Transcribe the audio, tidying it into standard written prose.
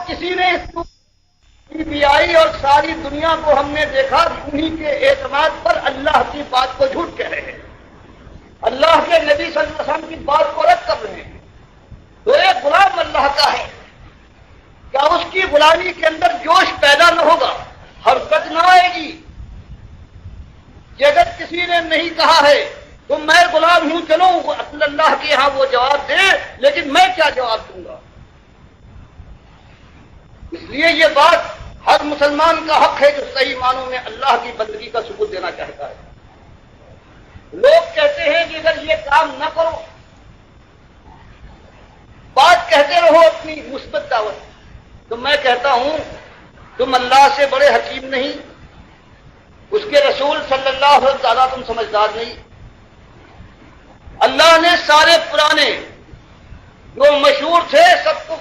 کسی نے اس کو بھی آئی اور ساری دنیا کو ہم نے دیکھا انہی کے اعتماد پر اللہ کی بات کو جھوٹ کہہ رہے ہیں، اللہ کے نبی صلی اللہ علیہ وسلم کی بات کو رد کر رہے ہیں۔ تو ایک غلام اللہ کا ہے، کیا اس کی غلامی کے اندر جوش پیدا نہ ہوگا، حرکت نہ آئے گی؟ کہ اگر کسی نے نہیں کہا ہے تو میں غلام ہوں، چلو اللہ کے یہاں وہ جواب دے، لیکن میں کیا جواب دوں گا؟ اس لیے یہ بات ہر مسلمان کا حق ہے جو صحیح معنوں میں اللہ کی بندگی کا ثبوت دینا چاہتا ہے۔ لوگ کہتے ہیں کہ اگر یہ کام نہ کرو، بات کہتے رہو اپنی مثبت دعوت، تو میں کہتا ہوں تم اللہ سے بڑے حکیم نہیں، اس کے رسول صلی اللہ علیہ وسلم تم سمجھدار نہیں۔ اللہ نے سارے پرانے جو مشہور تھے سب کو